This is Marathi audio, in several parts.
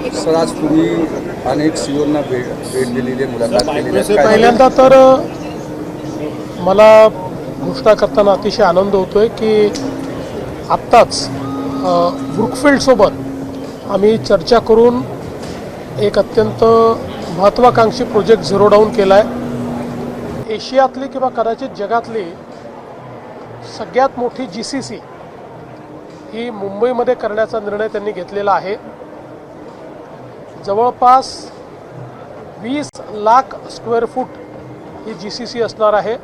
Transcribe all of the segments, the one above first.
सर आज तुम्ही अनेक सीओना भेट दिलेली आहे, मुलाखत केलेली आहे. पहिल्यांदा तर मला घोषणा करताना अतिशय आनंद होतोय की आत्ताच ब्रुकफिल्डसोबत आम्ही चर्चा करून एक अत्यंत महत्त्वाकांक्षी प्रोजेक्ट झिरो डाऊन केला आहे. एशियातली किंवा कदाचित जगातली सगळ्यात मोठी GCC ही मुंबईमध्ये करण्याचा निर्णय त्यांनी घेतलेला आहे. जवळपास 20 लाख स्क्वेअर फूट ही GCC असणार आहे.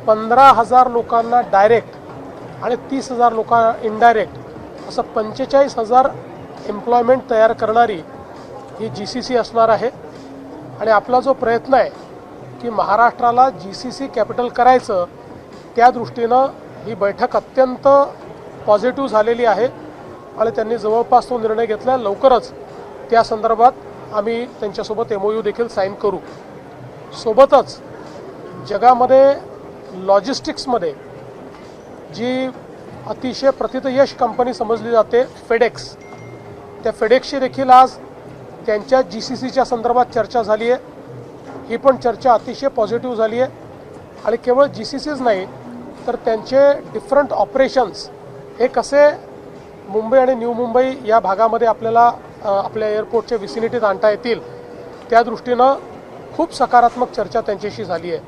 15,000 लोकांना डायरेक्ट आणि 30,000 लोकांना इनडायरेक्ट असं 45,000 एम्प्लॉयमेंट तयार करणारी ही GCC असणार आहे. आणि आपला जो प्रयत्न आहे की महाराष्ट्राला GCC कॅपिटल करायचं, त्या दृष्टीनं ही बैठक अत्यंत पॉझिटिव्ह झालेली आहे आणि त्यांनी जवळपास तो निर्णय घेतला. लवकरच त्या संदर्भात आम्ही त्यांच्यासोबत MOU देखील साईन करू. सोबतच जगामध्ये लॉजिस्टिक्समध्ये जी अतिशय प्रतितयश कंपनी समजली जाते FedEx, त्या FedExची देखील आज त्यांच्या GCCच्या संदर्भात चर्चा झाली आहे. ही पण चर्चा अतिशय पॉझिटिव्ह झाली आहे. आणि केवळ GCCच नाही तर त्यांचे डिफरंट ऑपरेशन्स हे कसे मुंबई आणि न्यू मुंबई या भागामध्ये आपल्याला आपल्या एअरपोर्टच्या विसिनिटीत आणता येतील, त्या दृष्टीनं खूप सकारात्मक चर्चा त्यांच्याशी झाली आहे.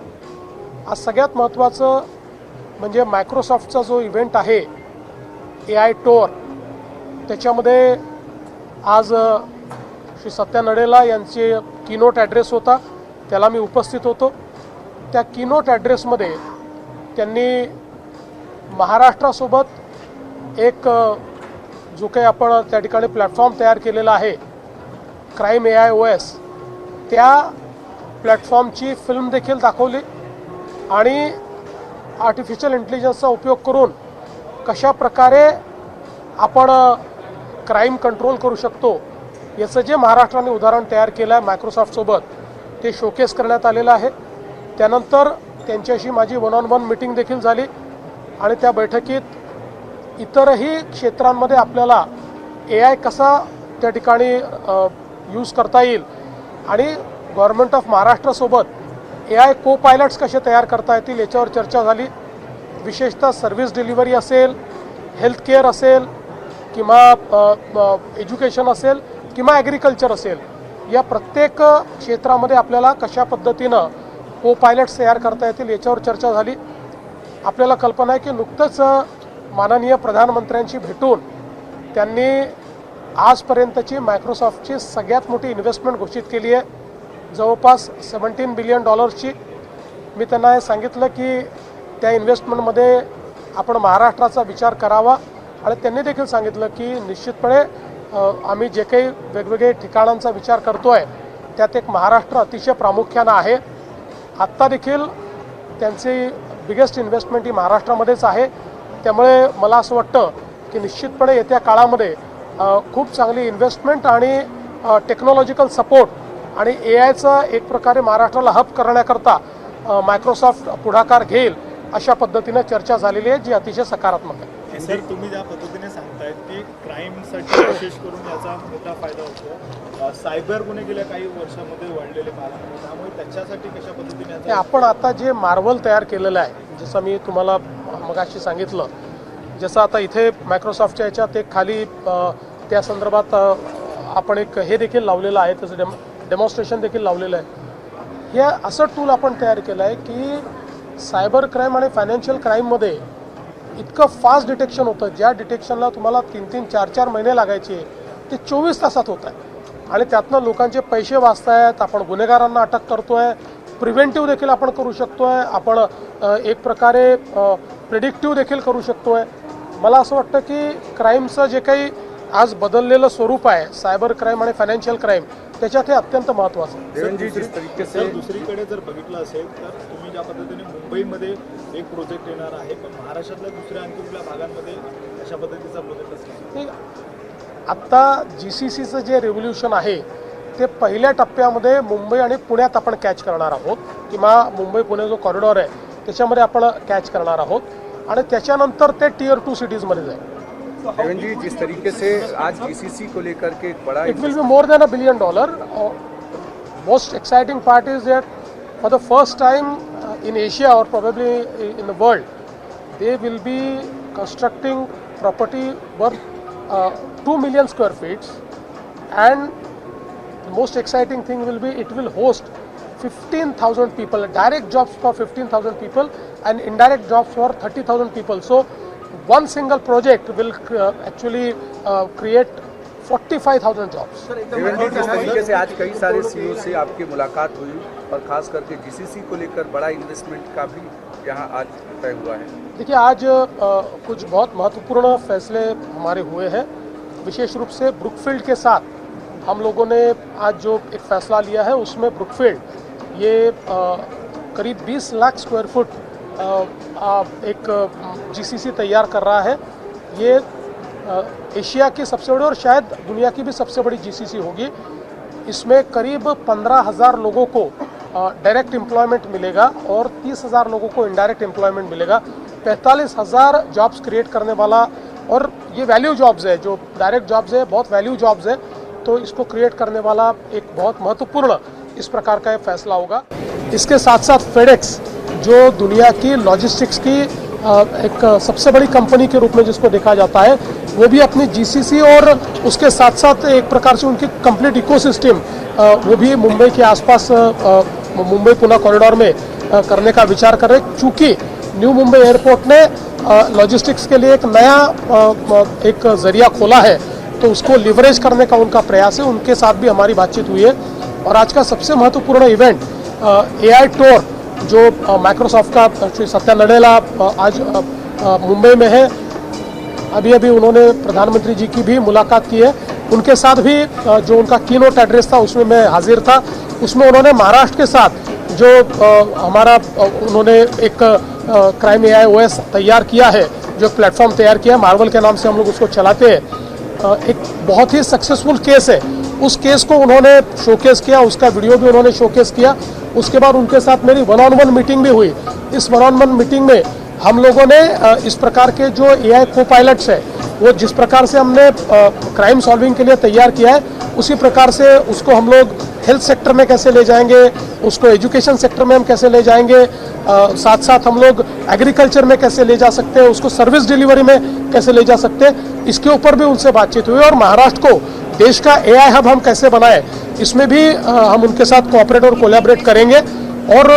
आज सगळ्यात महत्त्वाचं म्हणजे मायक्रोसॉफ्टचा जो इव्हेंट आहे AI टूर, त्याच्यामध्ये आज श्री सत्या नडेला यांचे कीनोट ॲड्रेस होता, त्याला मी उपस्थित होतो. त्या कीनोट ॲड्रेसमध्ये त्यांनी महाराष्ट्रासोबत एक जो काही आपण त्या ठिकाणी प्लॅटफॉर्म तयार केलेला आहे क्राईम AIOS, त्या प्लॅटफॉर्मची फिल्म देखील दाखवली आणि आर्टिफिशियल इंटेलिजन्सचा उपयोग करून कशा प्रकारे आपण क्राईम कंट्रोल करू शकतो याचं जे महाराष्ट्राने उदाहरण तयार केलं आहे मायक्रोसॉफ्टसोबत, ते शोकेस करण्यात आलेलं आहे. त्यानंतर त्यांच्याशी माझी 1-on-1 मीटिंग देखील झाली आणि त्या बैठकीत इतरही क्षेत्रांमध्ये आपल्याला AI कसा त्या ठिकाणी यूज करता येईल आणि गव्हर्नमेंट ऑफ महाराष्ट्रासोबत AI को पायलट्स कसे तयार करता येतील याच्यावर चर्चा झाली. विशेषतः सर्व्हिस डिलिव्हरी असेल, हेल्थकेअर असेल किंवा एज्युकेशन असेल किंवा ॲग्रिकल्चर असेल, या प्रत्येक क्षेत्रामध्ये आपल्याला कशा पद्धतीनं को पायलट्स तयार करता येतील याच्यावर चर्चा झाली. आपल्याला कल्पना आहे की नुकतंच माननीय प्रधानमंत्र्यांशी भेटून त्यांनी आजपर्यंतची मायक्रोसॉफ्टची सगळ्यात मोठी इन्व्हेस्टमेंट घोषित केली आहे, जवळपास $17 बिलियन. मी त्यांना हे सांगितलं की त्या इन्व्हेस्टमेंटमध्ये आपण महाराष्ट्राचा विचार करावा आणि त्यांनी देखील सांगितलं की निश्चितपणे आम्ही जे काही वेगवेगळे ठिकाणांचा विचार करतो आहे त्यात एक महाराष्ट्र अतिशय प्रामुख्यानं आहे. आत्ता देखील त्यांची बिगेस्ट इन्व्हेस्टमेंट ही महाराष्ट्रामध्येच आहे. त्यामुळे मला असं वाटतं की निश्चितपणे येत्या काळामध्ये खूप चांगली इन्व्हेस्टमेंट आणि टेक्नॉलॉजिकल सपोर्ट आणि AIचा एक प्रकारे महाराष्ट्राला हब करण्याकरता मायक्रोसॉफ्ट पुढाकार घेईल अशा पद्धतीनं चर्चा झालेली आहे, जी अतिशय सकारात्मक आहे. सर, तुम्ही ज्या पद्धतीने सांगतायत की क्राईमसाठी विशेष करून याचा मोठा फायदा होतो, सायबर गुन्हे गेल्या काही वर्षामध्ये वाढलेले पाहायला, त्यामुळे त्याच्यासाठी कशा पद्धतीने आपण आता जे मार्वल तयार केलेलं आहे, जसं मी तुम्हाला मगाशी सांगितलं, जसं आता इथे मायक्रोसॉफ्टच्या याच्यात एक खाली त्या संदर्भात आपण एक हे देखील लावलेलं आहे, त्याचं डेमॉन्स्ट्रेशन देखील लावलेलं आहे. हे असं टूल आपण तयार केलं आहे की सायबर क्राईम आणि फायनान्शियल क्राईममध्ये इतकं फास्ट डिटेक्शन होतं, ज्या डिटेक्शनला तुम्हाला 3-3, 4-4 महिने लागायचे ते 24 तासात होत आहे आणि त्यातनं लोकांचे पैसे वाचतायत. आपण गुन्हेगारांना अटक करतो आहे, प्रिव्हेंटिव्ह देखील आपण करू शकतो आहे, आपण एक प्रकारे प्रिडिक्टिव्ह देखील करू शकतो आहे. मला असं वाटतं की क्राईमचं जे काही आज बदललेलं स्वरूप आहे सायबर क्राईम आणि फायनान्शियल क्राईम, त्याच्यात हे अत्यंत महत्त्वाचं आहे. दुसरीकडे जर बघितलं असेल तर तुम्ही ज्या पद्धतीने मुंबईमध्ये एक प्रोजेक्ट येणार आहे, पण महाराष्ट्रातल्या दुसऱ्या आणखी कुठल्या भागांमध्ये अशा पद्धतीचा प्रोजेक्ट असेल? आत्ता GCCचं जे रेव्होल्युशन आहे ते पहिल्या टप्प्यामध्ये मुंबई आणि पुण्यात आपण कॅच करणार आहोत किंवा मुंबई पुणे जो कॉरिडॉर आहे त्याच्यामध्ये आपण कॅच करणार आहोत आणि त्याच्यानंतर ते Tier 2 सिटीजमध्ये जाईल. देवेंद्र जी, जिस तरीके से आज जीसीसी को लेकर के एक बड़ा It will be more than $1 billion. Most exciting part is that for the first time in Asia or probably in the world, they will be constructing property worth 2 million square feet, and the most exciting thing will be it will host 15,000 people, direct jobs for 15,000 people and indirect jobs for 30,000 people. So one single project will actually create 45,000 jobs. Devendra जी, जिस तरीके से आज कई सारे सीईओ से आपकी मुलाकात हुई और खास करके जीसीसी को लेकर बड़ा इन्वेस्टमेंट का भी यहाँ आज तय हुआ है। देखिए, आज कुछ बहुत महत्वपूर्ण फैसले हमारे हुए हैं। विशेष रूप से ब्रुकफील्ड के साथ हम लोगों ने आज जो एक फैसला लिया है, उसमें ब्रुकफील्ड ये करीब 20 लाख स्क्वायर फुट एक जीसीसी तैयार कर रहा है। ये एशिया की सबसे बड़ी और शायद दुनिया की भी सबसे बड़ी जीसीसी होगी। इसमें करीब 15,000 लोगों को डायरेक्ट एम्प्लॉयमेंट मिलेगा और 30,000 लोगों को इनडायरेक्ट एम्प्लॉयमेंट मिलेगा। 45,000 जॉब्स क्रिएट करने वाला, और ये वैल्यू जॉब्स है, जो डायरेक्ट जॉब्स है बहुत वैल्यू जॉब्स है, तो इसको क्रिएट करने वाला एक बहुत महत्वपूर्ण इस प्रकार का फैसला होगा। इसके साथ साथ फेडेक्स, जो दुनिया की लॉजिस्टिक्स की एक सबसे बड़ी कंपनी के रूप में जिसको देखा जाता है, वो भी अपनी जीसीसी और उसके साथ साथ एक प्रकार से उनकी कंप्लीट इकोसिस्टम वो भी मुंबई के आसपास मुंबई पुणे कॉरिडोर में करने का विचार कर रहे हैं। चूँकि न्यू मुंबई एयरपोर्ट ने लॉजिस्टिक्स के लिए एक नया एक जरिया खोला है, तो उसको लिवरेज करने का उनका प्रयास है। उनके साथ भी हमारी बातचीत हुई है। और आज का सबसे महत्वपूर्ण इवेंट AI टूर, जो माइक्रोसॉफ्ट का श्री सत्या नडेला आज मुंबई में है। अभी अभी उन्होंने प्रधानमंत्री जी की भी मुलाकात की है। उनके साथ भी जो उनका कीनोट एड्रेस था उसमें मैं हाजिर था। उसमें उन्होंने महाराष्ट्र के साथ जो हमारा उन्होंने एक क्राइम AI OS तैयार किया है, जो प्लेटफॉर्म तैयार किया है, मार्वल के नाम से हम लोग उसको चलाते हैं। एक बहुत ही सक्सेसफुल केस है। उस केस को उन्होंने शोकेस किया, उसका वीडियो भी उन्होंने शोकेस किया। उसके बाद उनके साथ मेरी 1-on-1 मीटिंग भी हुई। इस 1-on-1 मीटिंग में हम लोगों ने इस प्रकार के जो AI को पायलट्स है, वो जिस प्रकार से हमने क्राइम सॉल्विंग के लिए तैयार किया है, उसी प्रकार से उसको हम लोग हेल्थ सेक्टर में कैसे ले जाएंगे, उसको एजुकेशन सेक्टर में हम कैसे ले जाएंगे, साथ साथ हम लोग एग्रीकल्चर में कैसे ले जा सकते हैं, उसको सर्विस डिलीवरी में कैसे ले जा सकते हैं, इसके ऊपर भी उनसे बातचीत हुई। और महाराष्ट्र को देश का AI हब हम कैसे बनाएं, इसमें भी हम उनके साथ कोऑपरेट और कोलैबोरेट करेंगे। और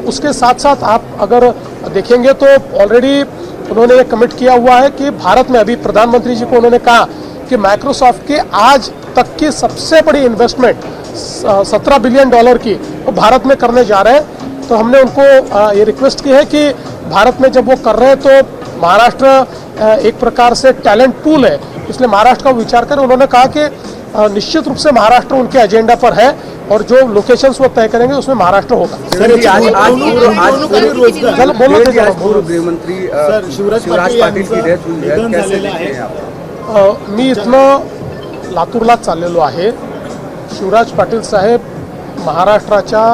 उसके साथ साथ आप अगर देखेंगे तो ऑलरेडी उन्होंने ये कमिट किया हुआ है कि भारत में, अभी प्रधानमंत्री जी को उन्होंने कहा कि माइक्रोसॉफ्ट की आज तक की सबसे बड़ी इन्वेस्टमेंट $17 बिलियन की वो भारत में करने जा रहे हैं। तो हमने उनको ये रिक्वेस्ट की है कि भारत में जब वो कर रहे हैं तो महाराष्ट्र एक प्रकार से टैलेंट पूल है, इसलिए महाराष्ट्र का विचार करें। उन्होंने कहा कि निश्चित रूप से महाराष्ट्र उनके एजेंडा पर है और जो लोकेशंस वो तय करेंगे उसमें महाराष्ट्र होगा। पूर्व गृहमंत्री शिवराज पाटील की डेथ हुई है, कैसे देखते हैं आप? मी इथनं लातूरला चाललेलो आहे। शिवराज पाटील साहेब महाराष्ट्राच्या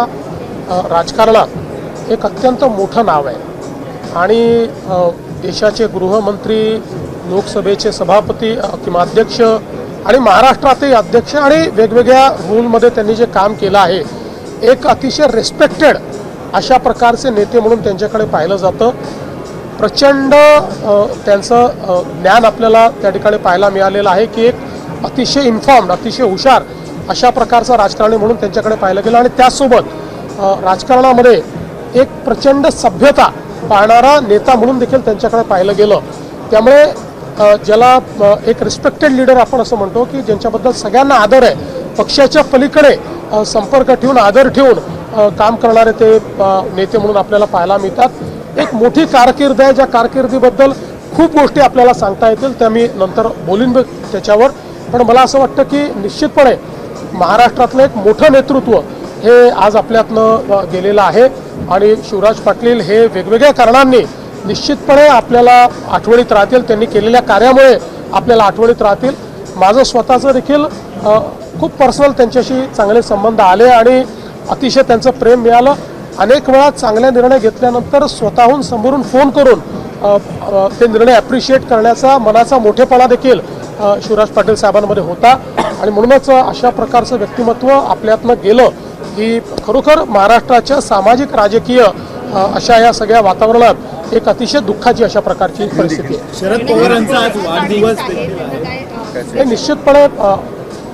राजकारणात एक अत्यंत मोठं नाव आहे आणि देशाचे गृहमंत्री, लोकसभेचे सभापती किंवा अध्यक्ष आणि महाराष्ट्रातही अध्यक्ष आणि वेगवेगळ्या रोलमध्ये त्यांनी जे काम केलं आहे, एक अतिशय रिस्पेक्टेड अशा प्रकारचे नेते म्हणून त्यांच्याकडे पाहिलं जातं। प्रचंड त्यांचं ज्ञान आपल्याला त्या ठिकाणी पाहायला मिळालेलं आहे की एक अतिशय इन्फॉर्म्ड, अतिशय हुशार अशा प्रकारचा राजकारणी म्हणून त्यांच्याकडे पाहिलं गेलं। आणि त्यासोबत राजकारणामध्ये एक प्रचंड सभ्यता पाळणारा नेता म्हणून देखील त्यांच्याकडे पाहिलं गेलं। त्यामुळे ज्याला एक रिस्पेक्टेड लीडर आपण असं म्हणतो की ज्यांच्याबद्दल सगळ्यांना आदर आहे, पक्षाच्या पलीकडे संपर्क ठेवून, आदर ठेवून काम करणारे ते नेते म्हणून आपल्याला पाहायला मिळतात। एक मोठी कारकीर्द आहे, ज्या कारकिर्दीबद्दल खूप गोष्टी आपल्याला सांगता येतील, त्या मी नंतर बोलीन त्याच्यावर। पण मला असं वाटतं की निश्चितपणे महाराष्ट्रातलं एक मोठं नेतृत्व हे आज आपल्यातनं गेलेलं आहे आणि शिवराज पाटील हे वेगवेगळ्या कारणांनी निश्चितपणे आपल्याला आठवणीत राहतील। त्यांनी केलेल्या कार्यामुळे आपल्याला आठवणीत राहतील। माझं स्वतःचं देखील खूप पर्सनल त्यांच्याशी चांगले संबंध आले आणि अतिशय त्यांचं प्रेम मिळालं। अनेक वेळा चांगले निर्णय घेतल्यानंतर स्वतःहून समोरून फोन करून ते निर्णय ॲप्रिशिएट करण्याचा मनाचा मोठेपणा देखील शिवराज पाटील साहेबांमध्ये होता आणि म्हणूनच अशा प्रकारचं व्यक्तिमत्व आपल्यातनं गेलं ही खरोखर महाराष्ट्राच्या सामाजिक राजकीय अशा या सगळ्या वातावरणात एक अतिशय दुःखाची अशा प्रकारची परिस्थिती आहे. शरद पवार यांचा आज वाढदिवस देखील आहे. हे निश्चितपणे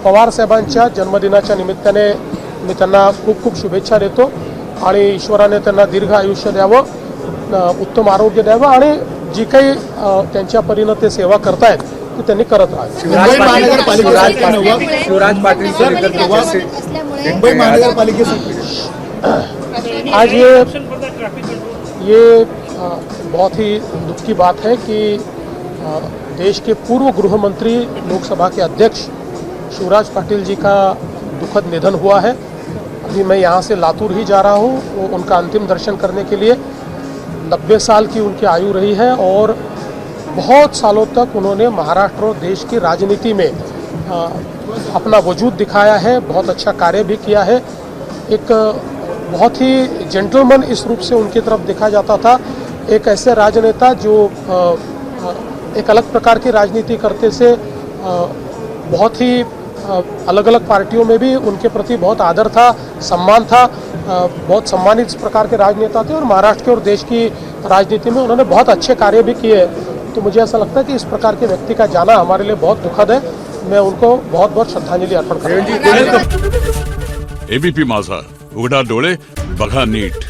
पवार साहेबांच्या जन्मदिनाच्या निमित्ताने मी त्यांना खूप खूप शुभेच्छा देतो आणि ईश्वराने त्यांना दीर्घ आयुष्य द्यावं, उत्तम आरोग्य द्यावं आणि जी काही त्यांच्या परीनं ते सेवा करतायत ती त्यांनी करत राहावी. मुंबई महानगरपालिकेसाठी शिवराज पाटिल को लेकर के जैसे मुंबई महानगरपालिकेसाठी आज ये बहुत ही दुख की बात है कि देश के पूर्व गृह मंत्री लोकसभा के अध्यक्ष शिवराज पाटिल जी का दुखद निधन हुआ है. अभी मैं यहाँ से लातूर ही जा रहा हूँ वो उनका अंतिम दर्शन करने के लिए. 90 साल की उनकी आयु रही है और बहुत सालों तक उन्होंने महाराष्ट्र और देश की राजनीति में अपना वजूद दिखाया है, बहुत अच्छा कार्य भी किया है. एक बहुत ही जेंटलमैन इस रूप से उनकी तरफ देखा जाता था, एक ऐसे राजनेता जो एक अलग प्रकार की राजनीति करते से बहुत ही अलग अलग पार्टियों में भी उनके प्रति बहुत आदर था, सम्मान था, बहुत सम्मानित इस प्रकार के राजनेता थे और महाराष्ट्र के और देश की राजनीति में उन्होंने बहुत अच्छे कार्य भी किए. तो मुझे ऐसा लगता है कि इस प्रकार के व्यक्ति का जाना हमारे लिए बहुत दुखद है. मैं उनको बहुत बहुत श्रद्धांजलि अर्पण करता हूं. एबीपी माझा, उघडा डोळे बघा नीट.